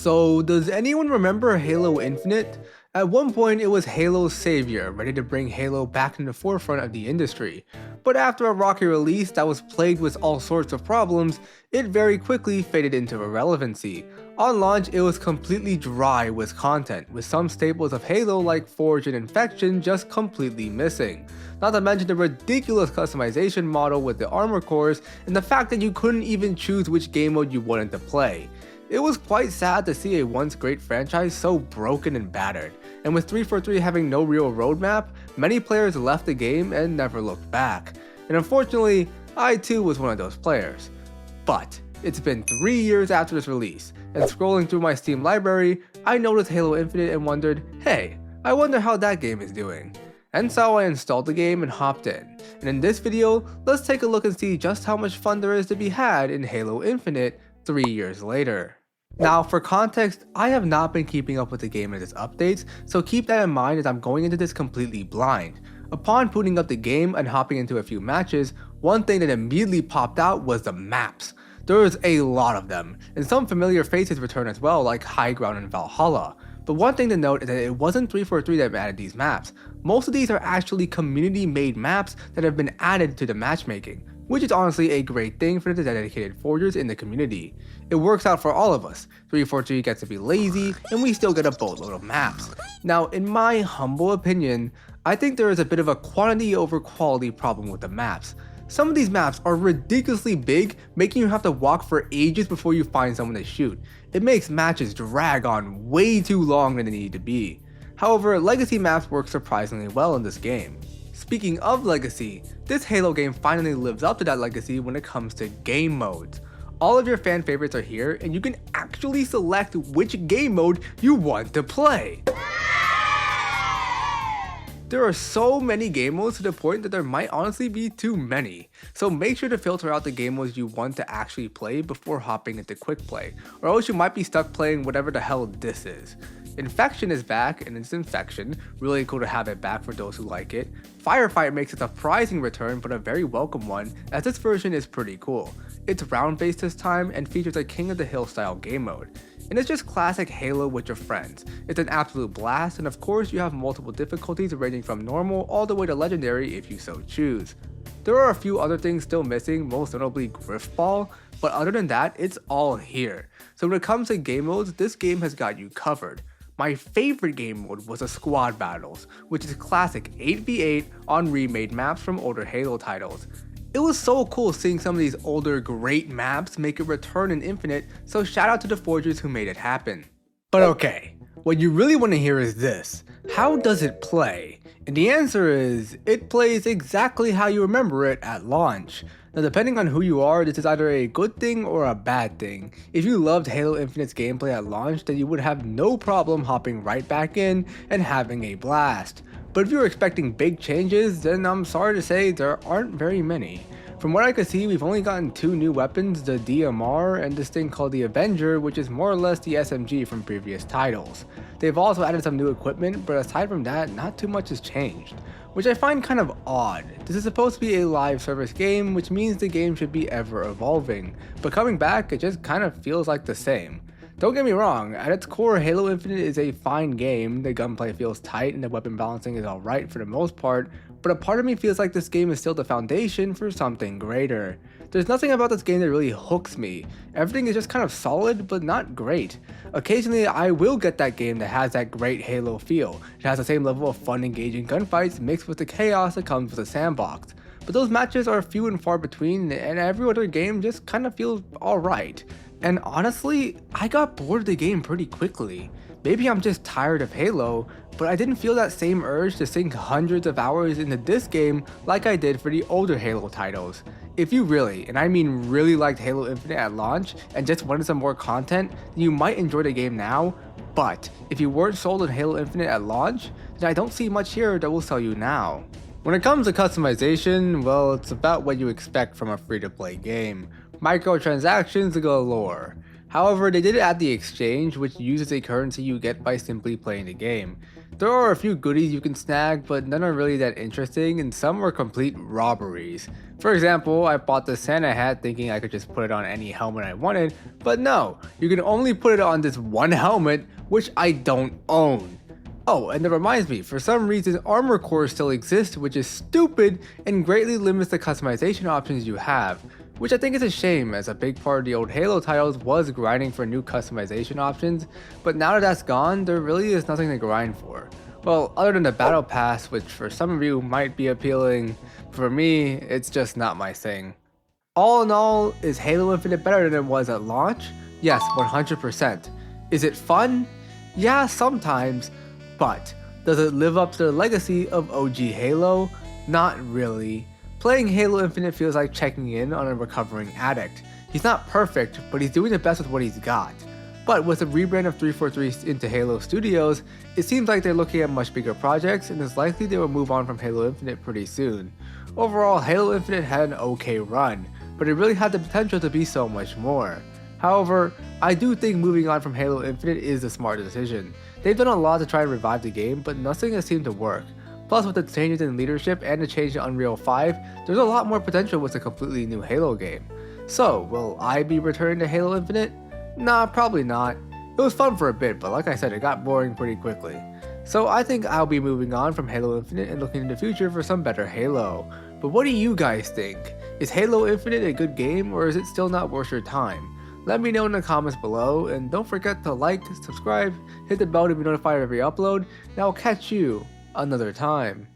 So, does anyone remember Halo Infinite? At one point, it was Halo's savior, ready to bring Halo back in the forefront of the industry. But after a rocky release that was plagued with all sorts of problems, it very quickly faded into irrelevancy. On launch, it was completely dry with content, with some staples of Halo like Forge and Infection just completely missing. Not to mention the ridiculous customization model with the armor cores, and the fact that you couldn't even choose which game mode you wanted to play. It was quite sad to see a once great franchise so broken and battered, and with 343 having no real roadmap, many players left the game and never looked back. And unfortunately, I too was one of those players. But it's been 3 years after its release, and scrolling through my Steam library, I noticed Halo Infinite and wondered, hey, I wonder how that game is doing. And so I installed the game and hopped in. And in this video, let's take a look and see just how much fun there is to be had in Halo Infinite 3 years later. Now, for context, I have not been keeping up with the game and its updates, so keep that in mind as I'm going into this completely blind. Upon booting up the game and hopping into a few matches, one thing that immediately popped out was the maps. There was a lot of them, and some familiar faces return as well, like High Ground and Valhalla. But one thing to note is that it wasn't 343 that added these maps. Most of these are actually community-made maps that have been added to the matchmaking, which is honestly a great thing for the dedicated forgers in the community. It works out for all of us. 343 gets to be lazy, and we still get a boatload of maps. Now, in my humble opinion, I think there is a bit of a quantity over quality problem with the maps. Some of these maps are ridiculously big, making you have to walk for ages before you find someone to shoot. It makes matches drag on way too long than they need to be. However, legacy maps work surprisingly well in this game. Speaking of legacy, this Halo game finally lives up to that legacy when it comes to game modes. All of your fan favorites are here, and you can actually select which game mode you want to play. There are so many game modes to the point that there might honestly be too many, so make sure to filter out the game modes you want to actually play before hopping into quick play, or else you might be stuck playing whatever the hell this is. Infection is back, and it's Infection, really cool to have it back for those who like it. Firefight makes a surprising return, but a very welcome one, as this version is pretty cool. It's round based this time and features a King of the Hill style game mode. And it's just classic Halo with your friends. It's an absolute blast, and of course you have multiple difficulties ranging from normal all the way to legendary if you so choose. There are a few other things still missing, most notably Griffball, but other than that, it's all here. So when it comes to game modes, this game has got you covered. My favorite game mode was the Squad Battles, which is classic 8v8 on remade maps from older Halo titles. It was so cool seeing some of these older great maps make a return in Infinite, so shout out to the forgers who made it happen. But okay, what you really want to hear is this: how does it play? And the answer is, it plays exactly how you remember it at launch. Now, depending on who you are, this is either a good thing or a bad thing. If you loved Halo Infinite's gameplay at launch, then you would have no problem hopping right back in and having a blast. But if you're expecting big changes, then I'm sorry to say there aren't very many. From what I could see, we've only gotten 2 new weapons, the DMR and this thing called the Avenger, which is more or less the SMG from previous titles. They've also added some new equipment, but aside from that, not too much has changed, which I find kind of odd. This is supposed to be a live service game, which means the game should be ever evolving, but coming back, it just kind of feels like the same. Don't get me wrong, at its core, Halo Infinite is a fine game, the gunplay feels tight and the weapon balancing is alright for the most part, but a part of me feels like this game is still the foundation for something greater. There's nothing about this game that really hooks me. Everything is just kind of solid, but not great. Occasionally, I will get that game that has that great Halo feel. It has the same level of fun engaging gunfights mixed with the chaos that comes with a sandbox. But those matches are few and far between, and every other game just kind of feels alright. And honestly, I got bored of the game pretty quickly. Maybe I'm just tired of Halo, but I didn't feel that same urge to sink hundreds of hours into this game like I did for the older Halo titles. If you really, and I mean really, liked Halo Infinite at launch and just wanted some more content, then you might enjoy the game now, but if you weren't sold on Halo Infinite at launch, then I don't see much here that will sell you now. When it comes to customization, well, it's about what you expect from a free-to-play game. Microtransactions galore. However, they did add the exchange, which uses a currency you get by simply playing the game. There are a few goodies you can snag, but none are really that interesting, and some are complete robberies. For example, I bought the Santa hat thinking I could just put it on any helmet I wanted, but no, you can only put it on this one helmet, which I don't own. Oh, and that reminds me, for some reason Armor Core still exists, which is stupid and greatly limits the customization options you have, which I think is a shame, as a big part of the old Halo titles was grinding for new customization options, but now that that's gone, there really is nothing to grind for. Well, other than the Battle Pass, which for some of you might be appealing, for me, it's just not my thing. All in all, is Halo Infinite better than it was at launch? Yes, 100%. Is it fun? Yeah, sometimes. But does it live up to the legacy of OG Halo? Not really. Playing Halo Infinite feels like checking in on a recovering addict. He's not perfect, but he's doing the best with what he's got. But with the rebrand of 343 into Halo Studios, it seems like they're looking at much bigger projects, and it's likely they will move on from Halo Infinite pretty soon. Overall, Halo Infinite had an okay run, but it really had the potential to be so much more. However, I do think moving on from Halo Infinite is a smart decision. They've done a lot to try and revive the game, but nothing has seemed to work. Plus, with the changes in leadership and the change to Unreal 5, there's a lot more potential with a completely new Halo game. So, will I be returning to Halo Infinite? Nah, probably not. It was fun for a bit, but like I said, it got boring pretty quickly. So I think I'll be moving on from Halo Infinite and looking in the future for some better Halo. But what do you guys think? Is Halo Infinite a good game, or is it still not worth your time? Let me know in the comments below, and don't forget to like, subscribe, hit the bell to be notified of every upload, and I'll catch you another time.